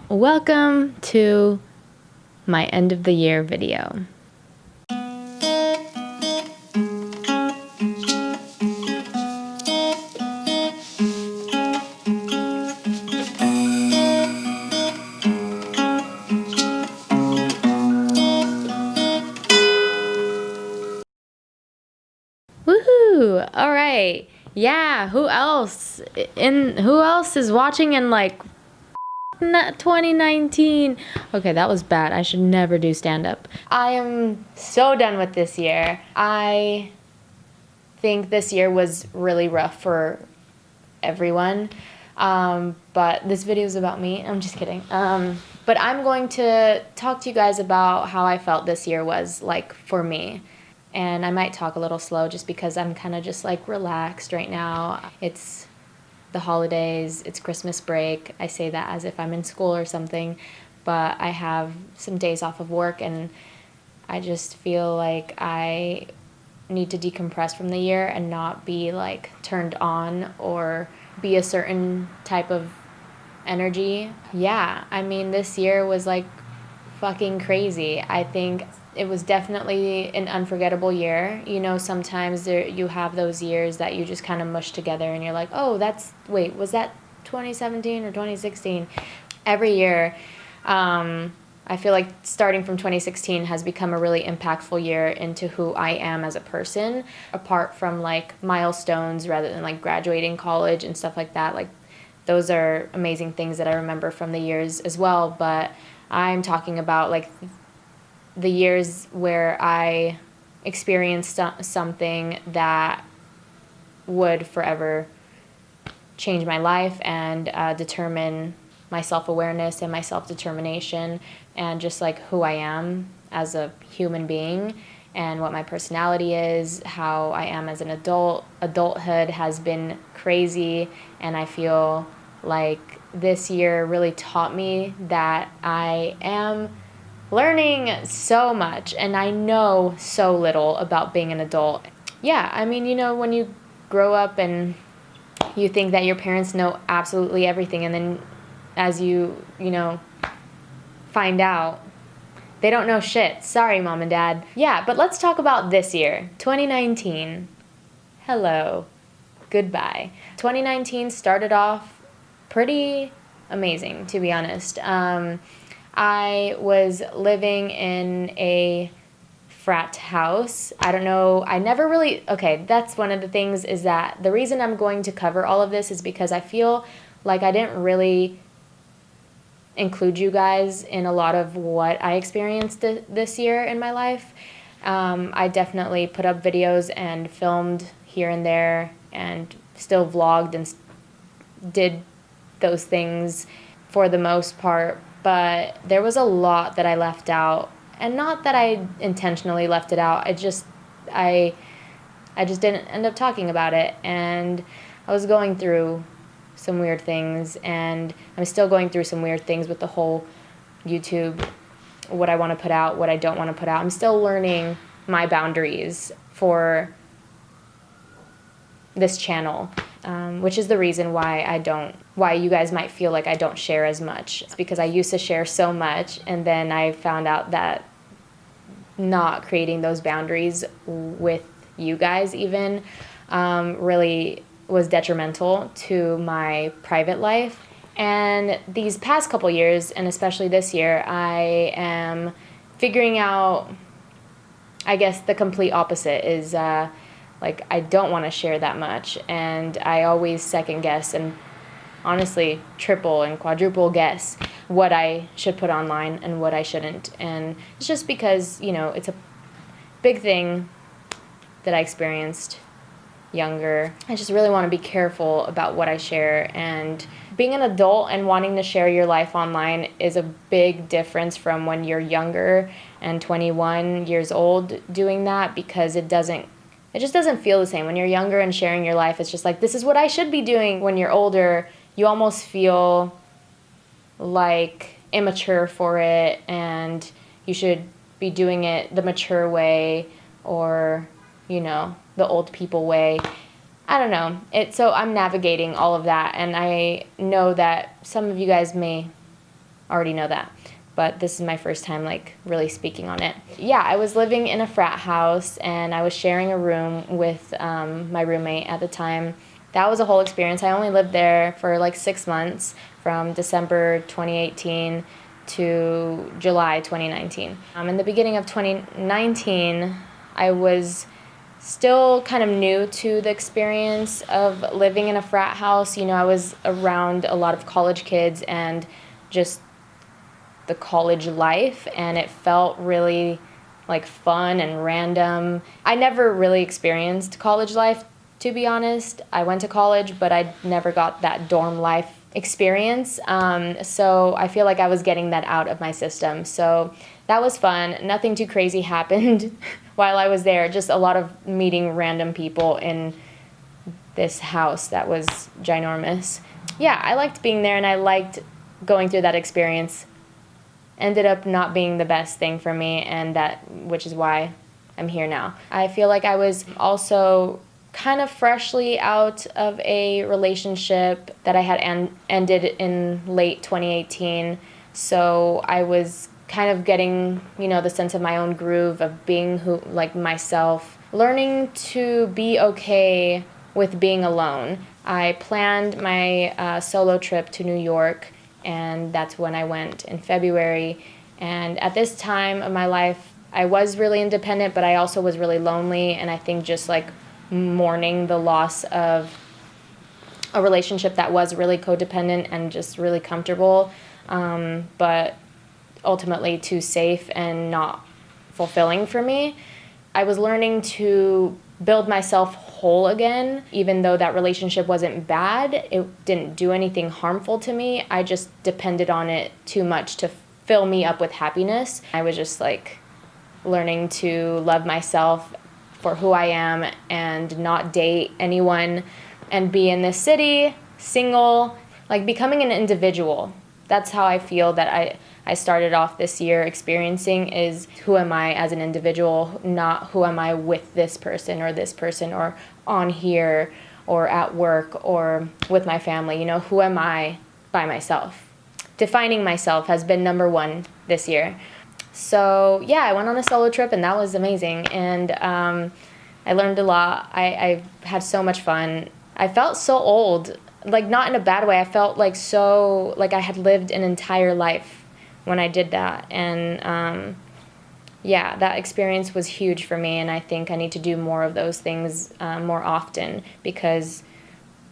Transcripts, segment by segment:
Welcome to my end of the year video. Woohoo! All right. Yeah, who else is watching in like 2019? Okay, that was bad. I should never do stand up. I am so done with this year. I think this year was really rough for everyone. But this video is about me. I'm just kidding. But I'm going to talk to you guys about how I felt this year was like for me. And I might talk a little slow just because I'm kind of just like relaxed right now. It's the holidays, it's Christmas break. I say that as if I'm in school or something, but I have some days off of work and I just feel like I need to decompress from the year and not be like turned on or be a certain type of energy. Yeah, I mean, this year was like fucking crazy. I think it was definitely an unforgettable year. You know, sometimes you have those years that you just kind of mush together and you're like, oh, was that 2017 or 2016? Every year, I feel like starting from 2016 has become a really impactful year into who I am as a person, apart from like milestones rather than like graduating college and stuff like that. Like those are amazing things that I remember from the years as well, but I'm talking about like the years where I experienced something that would forever change my life and determine my self-awareness and my self-determination and just like who I am as a human being and what my personality is, how I am as an adult. Adulthood has been crazy, and I feel like this year really taught me that I am learning so much and I know so little about being an adult. Yeah, I mean, you know, when you grow up and you think that your parents know absolutely everything, and then as you find out, they don't know shit. Sorry, Mom and Dad. Yeah, but let's talk about this year, 2019. Hello. Goodbye. 2019 started off pretty amazing, to be honest. I was living in a frat house. I don't know, okay, that's one of the things, is that the reason I'm going to cover all of this is because I feel like I didn't really include you guys in a lot of what I experienced this year in my life. I definitely put up videos and filmed here and there and still vlogged and did those things for the most part, but there was a lot that I left out, and not that I intentionally left it out. I just didn't end up talking about it, and I was going through some weird things, and I'm still going through some weird things with the whole YouTube, what I want to put out, what I don't want to put out. I'm still learning my boundaries for this channel, which is the reason why you guys might feel like I don't share as much. It's because I used to share so much, and then I found out that not creating those boundaries with you guys even really was detrimental to my private life. And these past couple years, and especially this year, I am figuring out, I guess the complete opposite is like I don't want to share that much, and I always second guess and honestly triple and quadruple guess what I should put online and what I shouldn't. And it's just because, you know, it's a big thing that I experienced younger. I just really want to be careful about what I share. And being an adult and wanting to share your life online is a big difference from when you're younger and 21 years old doing that, because it just doesn't feel the same. When you're younger and sharing your life, it's just like, this is what I should be doing. When you're older, you almost feel like immature for it, and you should be doing it the mature way, or, you know, the old people way. I don't know. So I'm navigating all of that, and I know that some of you guys may already know that. But this is my first time like really speaking on it. Yeah, I was living in a frat house and I was sharing a room with my roommate at the time. That was a whole experience. I only lived there for like 6 months, from December 2018 to July 2019. In the beginning of 2019, I was still kind of new to the experience of living in a frat house. You know, I was around a lot of college kids and just the college life, and it felt really like fun and random. I never really experienced college life, to be honest. I went to college, but I never got that dorm life experience. So I feel like I was getting that out of my system. So that was fun. Nothing too crazy happened while I was there. Just a lot of meeting random people in this house that was ginormous. Yeah, I liked being there and I liked going through that experience. Ended up not being the best thing for me, and which is why I'm here now. I feel like I was also kind of freshly out of a relationship that I had ended in late 2018. So I was kind of getting, the sense of my own groove of being myself, learning to be okay with being alone. I planned my solo trip to New York, and that's when I went in February. And at this time of my life, I was really independent, but I also was really lonely, and I think just like mourning the loss of a relationship that was really codependent and just really comfortable, but ultimately too safe and not fulfilling for me. I was learning to build myself whole again. Even though that relationship wasn't bad, it didn't do anything harmful to me. I just depended on it too much to fill me up with happiness. I was just like learning to love myself for who I am and not date anyone and be in this city, single, like becoming an individual. That's how I feel that I started off this year experiencing, is who am I as an individual, not who am I with this person or on here or at work or with my family. Who am I by myself? Defining myself has been number one this year. So yeah, I went on a solo trip and that was amazing. And I learned a lot. I had so much fun. I felt so old, like not in a bad way. I felt like I had lived an entire life when I did that. And yeah, that experience was huge for me, and I think I need to do more of those things more often, because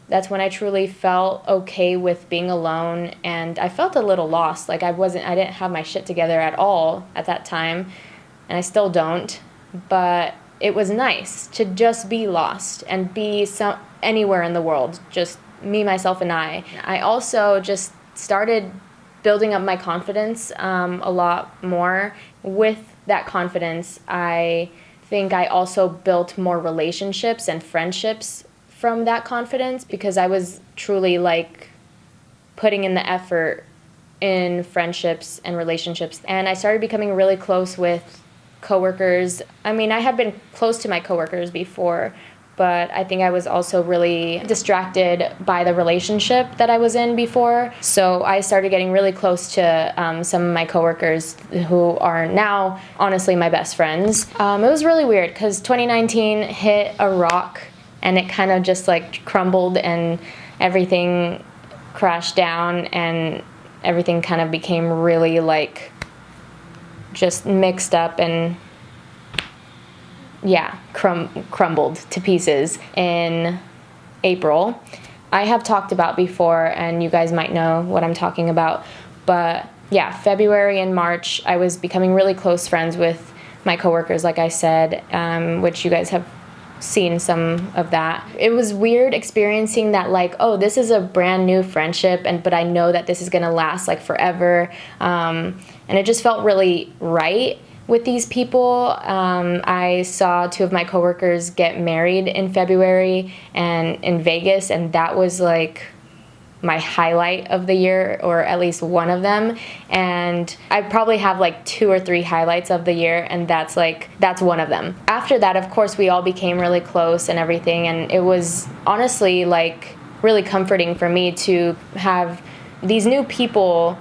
that's when I truly felt okay with being alone. And I felt a little lost. Like I didn't have my shit together at all at that time, and I still don't, but it was nice to just be lost and be anywhere in the world, just me, myself, and I. I also just started building up my confidence a lot more. With that confidence, I think I also built more relationships and friendships from that confidence, because I was truly like putting in the effort in friendships and relationships. And I started becoming really close with coworkers. I mean, I had been close to my coworkers before, but I think I was also really distracted by the relationship that I was in before. So I started getting really close to some of my coworkers who are now honestly my best friends. It was really weird because 2019 hit a rock and it kind of just like crumbled and everything crashed down and everything kind of became really like just mixed up and yeah, crumbled to pieces in April. I have talked about before, and you guys might know what I'm talking about, but yeah, February and March, I was becoming really close friends with my coworkers, like I said, which you guys have seen some of that. It was weird experiencing that, like, oh, this is a brand new friendship, but I know that this is gonna last like forever, and it just felt really right with these people. I saw two of my coworkers get married in February and in Vegas, and that was like my highlight of the year, or at least one of them. And I probably have like 2 or 3 highlights of the year, and that's one of them. After that, of course, we all became really close and everything, and it was honestly like really comforting for me to have these new people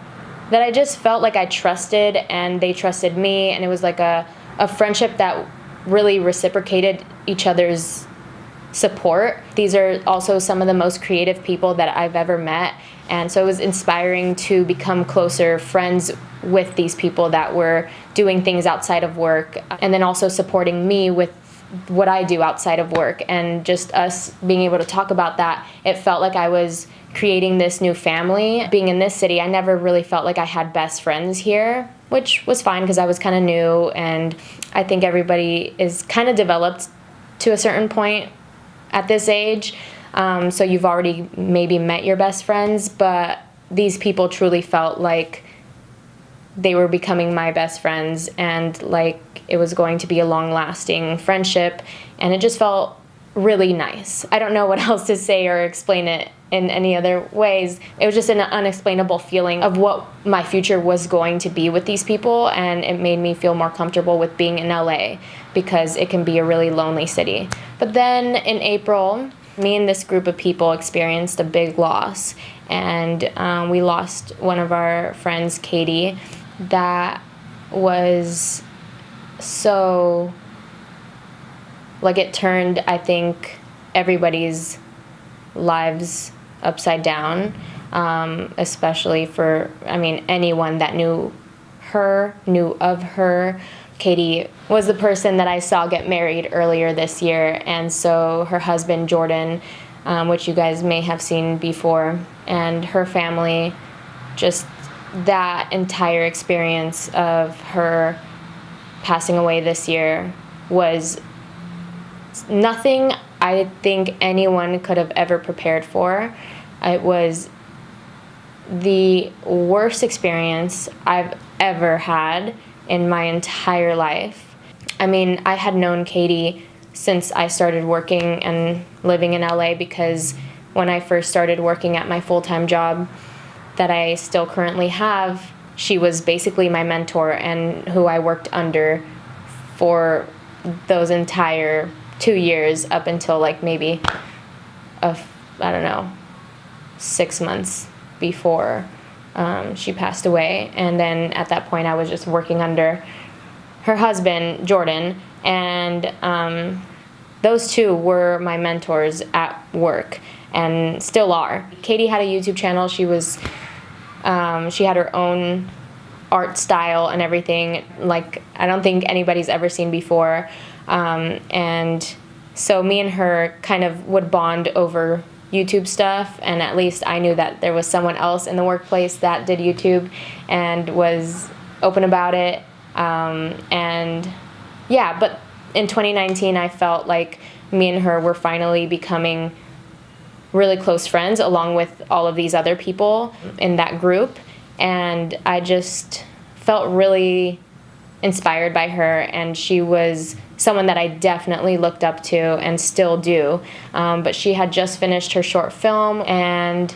that I just felt like I trusted and they trusted me, and it was like a friendship that really reciprocated each other's support. These are also some of the most creative people that I've ever met, and so it was inspiring to become closer friends with these people that were doing things outside of work, and then also supporting me with what I do outside of work. And just us being able to talk about that, it felt like I was creating this new family. Being in this city, I never really felt like I had best friends here, which was fine because I was kind of new, and I think everybody is kind of developed to a certain point at this age. So you've already maybe met your best friends, but these people truly felt like they were becoming my best friends, and like it was going to be a long-lasting friendship, and it just felt really nice. I don't know what else to say or explain it in any other ways. It was just an unexplainable feeling of what my future was going to be with these people, and it made me feel more comfortable with being in LA because it can be a really lonely city. But then in April, me and this group of people experienced a big loss, and we lost one of our friends, Katie. That was so, like, it turned, I think, everybody's lives upside down, especially for, anyone that knew of her. Katie was the person that I saw get married earlier this year, and so her husband, Jordan, which you guys may have seen before, and her family, just that entire experience of her passing away this year was nothing I think anyone could have ever prepared for. It was the worst experience I've ever had in my entire life. I had known Katie since I started working and living in LA, because when I first started working at my full-time job that I still currently have, she was basically my mentor and who I worked under for those entire 2 years up until like maybe 6 months before she passed away. And then at that point I was just working under her husband, Jordan, and those two were my mentors at work and still are. Katie had a YouTube channel. She had her own art style and everything like I don't think anybody's ever seen before. And so me and her kind of would bond over YouTube stuff, and at least I knew that there was someone else in the workplace that did YouTube and was open about it. And yeah, but in 2019 I felt like me and her were finally becoming really close friends along with all of these other people in that group, and I just felt really inspired by her, and she was someone that I definitely looked up to and still do. But she had just finished her short film, and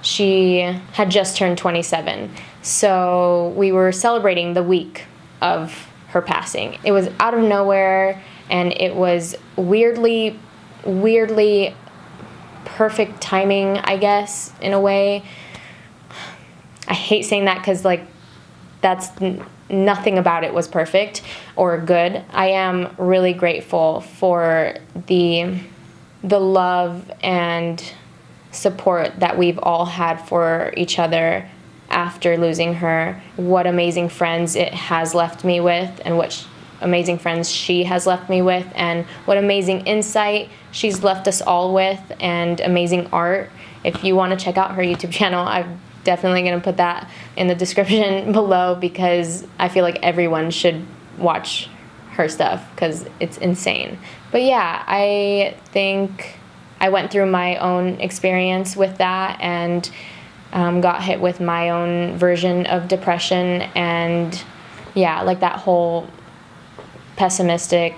she had just turned 27. So we were celebrating the week of her passing. It was out of nowhere, and it was weirdly perfect timing, I guess, in a way. I hate saying that because, like, that's nothing about it was perfect or good. I am really grateful for the love and support that we've all had for each other after losing her. What amazing friends it has left me with, and what amazing friends she has left me with, and what amazing insight she's left us all with, and amazing art. If you want to check out her YouTube channel, I'm definitely going to put that in the description below, because I feel like everyone should watch her stuff because it's insane. But yeah, I think I went through my own experience with that, and got hit with my own version of depression, and yeah, like that whole pessimistic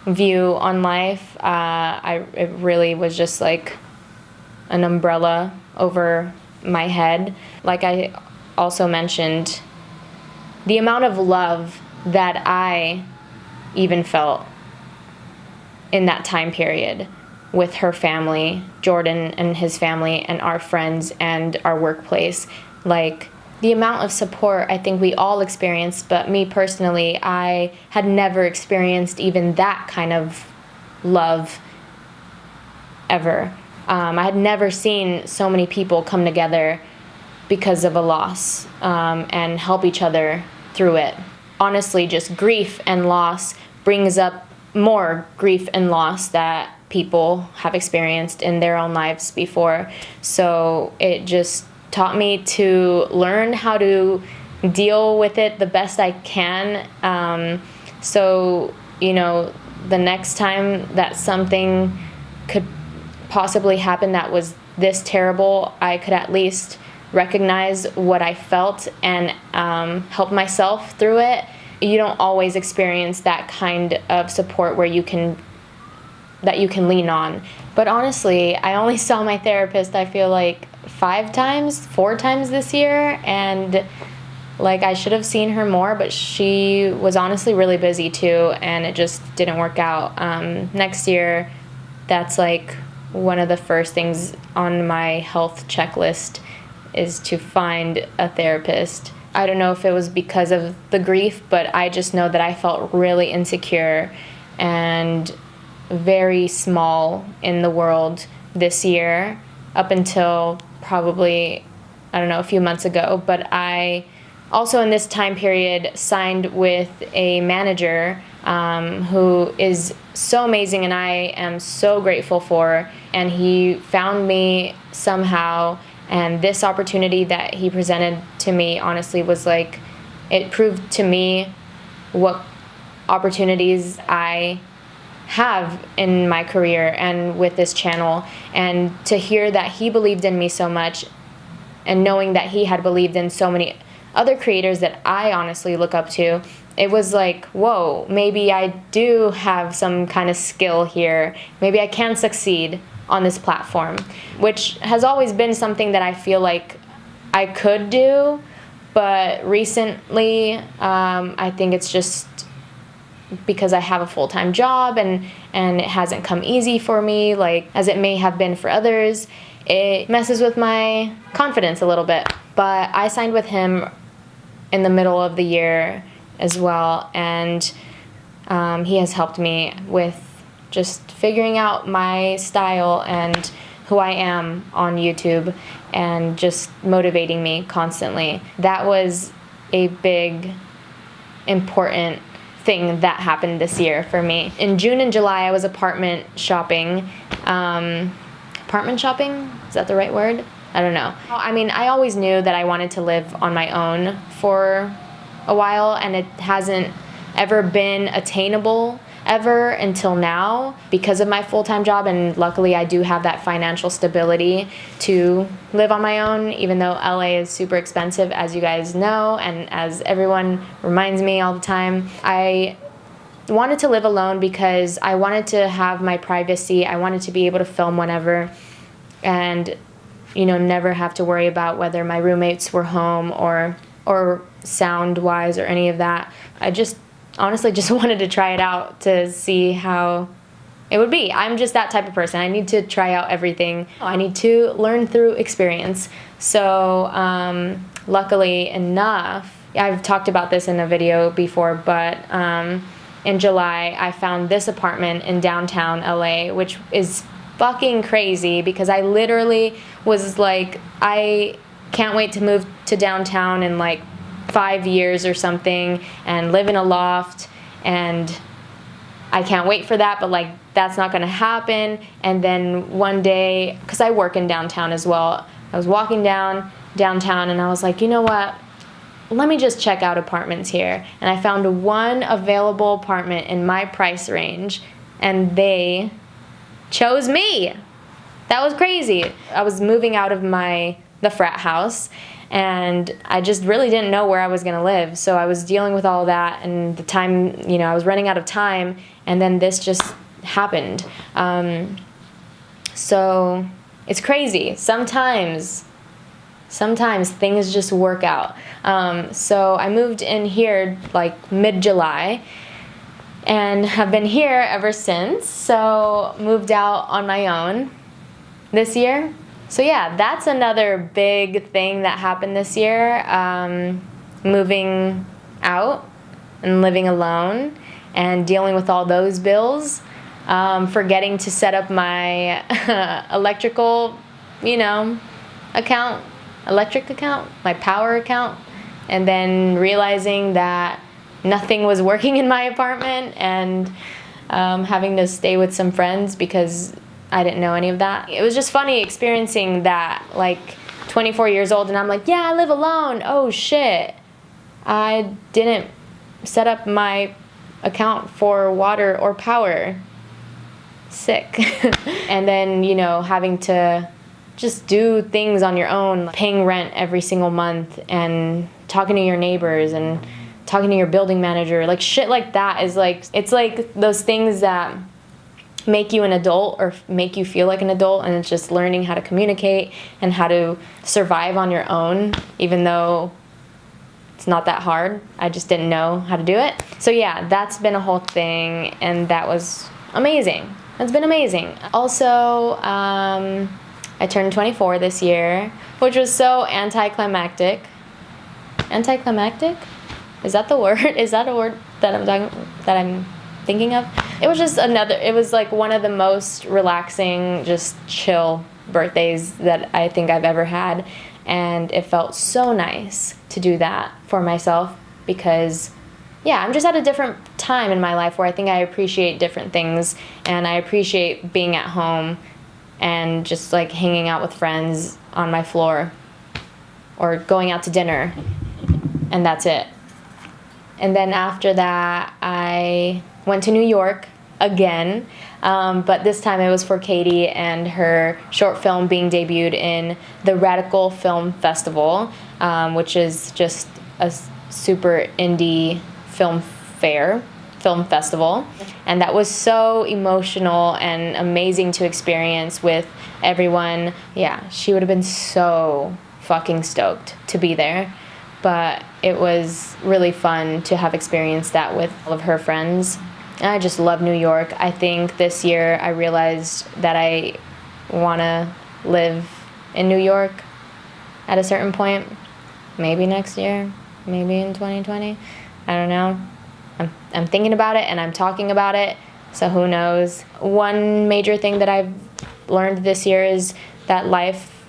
view on life. It really was just like an umbrella over my head. Like I also mentioned, the amount of love that I even felt in that time period with her family, Jordan and his family, and our friends and our workplace. Like, the amount of support I think we all experienced, but me personally, I had never experienced even that kind of love ever. I had never seen so many people come together because of a loss, and help each other through it. Honestly, just grief and loss brings up more grief and loss that people have experienced in their own lives before. So it just taught me to learn how to deal with it the best I can. So, the next time that something could possibly happen that was this terrible, I could at least recognize what I felt and help myself through it. You don't always experience that kind of support where you can lean on. But honestly, I only saw my therapist, I feel like 4 times this year, and like I should have seen her more, but she was honestly really busy too, and it just didn't work out. Next year, that's like one of the first things on my health checklist is to find a therapist. I don't know if it was because of the grief, but I just know that I felt really insecure and very small in the world this year, up until probably, I don't know, a few months ago. But I also in this time period signed with a manager who is so amazing and I am so grateful for, and he found me somehow. And this opportunity that he presented to me, honestly, was like, it proved to me what opportunities I have in my career and with this channel. And to hear that he believed in me so much, and knowing that he had believed in so many other creators that I honestly look up to, it was like, whoa, maybe I do have some kind of skill here. Maybe I can succeed on this platform, which has always been something that I feel like I could do, but recently I think it's just because I have a full-time job and it hasn't come easy for me, like as it may have been for others. It messes with my confidence a little bit. But I signed with him in the middle of the year as well, and he has helped me with just figuring out my style and who I am on YouTube, and just motivating me constantly. That was a big, important thing that happened this year for me. In June and July, I was apartment shopping. Apartment shopping? Is that the right word? I don't know. I mean, I always knew that I wanted to live on my own for a while, and it hasn't ever been attainable ever until now because of my full-time job, and luckily I do have that financial stability to live on my own, even though LA is super expensive, as you guys know, and as everyone reminds me all the time. I wanted to live alone because I wanted to have my privacy. I wanted to be able to film whenever and never have to worry about whether my roommates were home or sound wise or any of that. I honestly just wanted to try it out to see how it would be. I'm just that type of person. I need to try out everything. I need to learn through experience. So luckily enough, I've talked about this in a video before, but in July I found this apartment in downtown LA, which is fucking crazy because I literally was like, I can't wait to move to downtown in like 5 years or something and live in a loft, and I can't wait for that, but like that's not gonna happen. And then one day, because I work in downtown as well, I was walking downtown and I was like, you know what, let me just check out apartments here. And I found one available apartment in my price range, and they chose me. That was crazy. I was moving out of the frat house, and I just really didn't know where I was gonna live. So I was dealing with all that, and the time, I was running out of time, and then this just happened. So it's crazy. Sometimes things just work out. So I moved in here like mid-July, and have been here ever since. So moved out on my own this year. So yeah, that's another big thing that happened this year. Moving out and living alone and dealing with all those bills. Forgetting to set up my electrical, electric account, my power account, and then realizing that nothing was working in my apartment, and having to stay with some friends because I didn't know any of that. It was just funny experiencing that, like 24 years old, and I'm like, yeah, I live alone. Oh shit, I didn't set up my account for water or power. Sick. And then, having to just do things on your own, like paying rent every single month and talking to your neighbors and talking to your building manager, like shit like that is like, it's like those things that make you an adult or make you feel like an adult, and it's just learning how to communicate and how to survive on your own, even though it's not that hard. I just didn't know how to do it. So yeah, that's been a whole thing, and that was amazing. It's been amazing. Also, I turned 24 this year, which was so anticlimactic. Anticlimactic? Is that the word? Is that a word that I'm thinking of? It was like one of the most relaxing, just chill birthdays that I think I've ever had. And it felt so nice to do that for myself because, yeah, I'm just at a different time in my life where I think I appreciate different things, and I appreciate being at home and just like hanging out with friends on my floor or going out to dinner, and that's it. And then after that, I went to New York again, but this time it was for Katie and her short film being debuted in the Radical Film Festival, which is just a super indie film festival. And that was so emotional and amazing to experience with everyone. Yeah, she would have been so fucking stoked to be there. But it was really fun to have experienced that with all of her friends. And I just love New York. I think this year I realized that I want to live in New York at a certain point. Maybe next year, maybe in 2020. I don't know. I'm thinking about it and I'm talking about it, so who knows. One major thing that I've learned this year is that life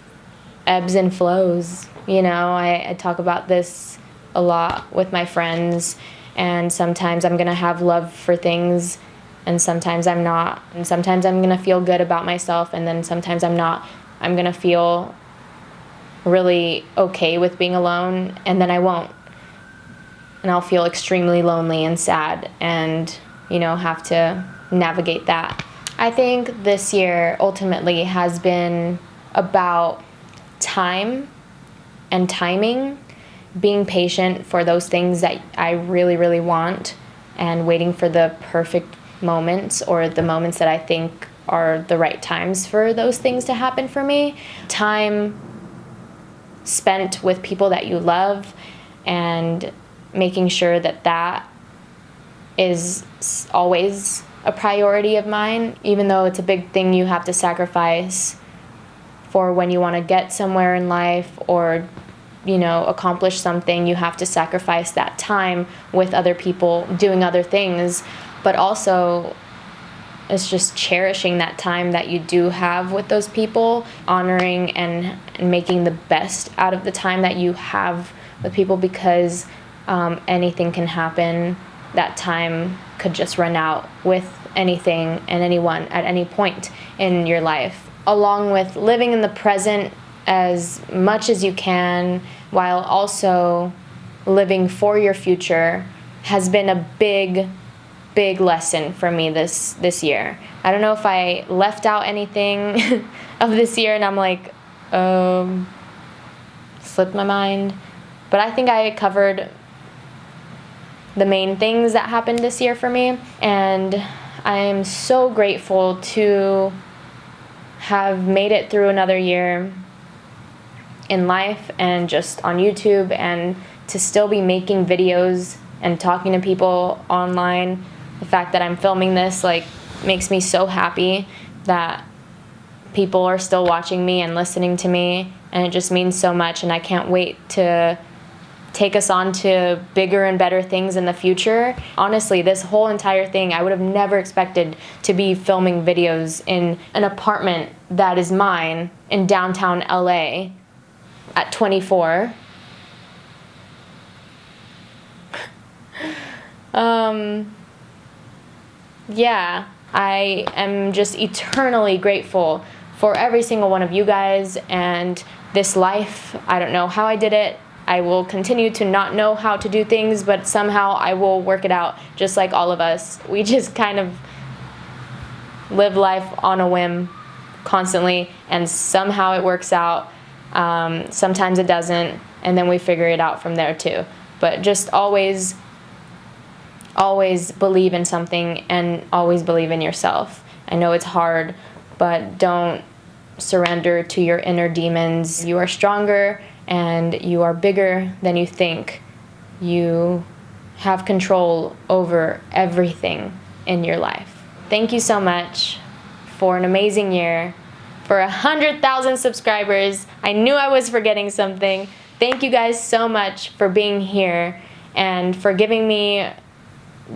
ebbs and flows. I talk about this a lot with my friends, and sometimes I'm going to have love for things, and sometimes I'm not. And sometimes I'm going to feel good about myself, and then sometimes I'm not. I'm going to feel really okay with being alone, and then I won't. And I'll feel extremely lonely and sad and, have to navigate that. I think this year ultimately has been about time and timing, being patient for those things that I really, really want, and waiting for the perfect moments or the moments that I think are the right times for those things to happen for me. Time spent with people that you love, and making sure that that is always a priority of mine, even though it's a big thing you have to sacrifice for when you want to get somewhere in life or, accomplish something. You have to sacrifice that time with other people doing other things, but also it's just cherishing that time that you do have with those people, honoring and making the best out of the time that you have with people, because anything can happen. That time could just run out with anything and anyone at any point in your life. Along with living in the present as much as you can while also living for your future has been a big lesson for me this year. I don't know if I left out anything of this year and I'm like, slipped my mind. But I think I covered the main things that happened this year for me. And I am so grateful to have made it through another year in life and just on YouTube, and to still be making videos and talking to people online. The fact that I'm filming this makes me so happy that people are still watching me and listening to me, and it just means so much, and I can't wait to take us on to bigger and better things in the future. Honestly, this whole entire thing, I would have never expected to be filming videos in an apartment that is mine in downtown LA at 24. Yeah, I am just eternally grateful for every single one of you guys and this life. I don't know how I did it. I will continue to not know how to do things, but somehow I will work it out, just like all of us. We just kind of live life on a whim constantly, and somehow it works out. Sometimes it doesn't, and then we figure it out from there too. But just always believe in something and always believe in yourself. I know it's hard, but don't surrender to your inner demons. You are stronger and you are bigger than you think. You have control over everything in your life. Thank you so much for an amazing year, for 100,000 subscribers. I knew I was forgetting something. Thank you guys so much for being here and for giving me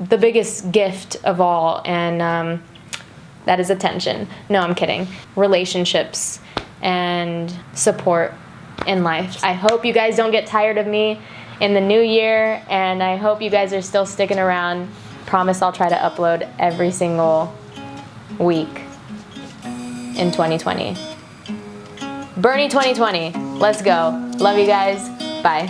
the biggest gift of all, and that is attention. No, I'm kidding. Relationships and support in life. I hope you guys don't get tired of me in the new year, and I hope you guys are still sticking around. Promise I'll try to upload every single week in 2020. Bernie 2020. Let's go. Love you guys. Bye.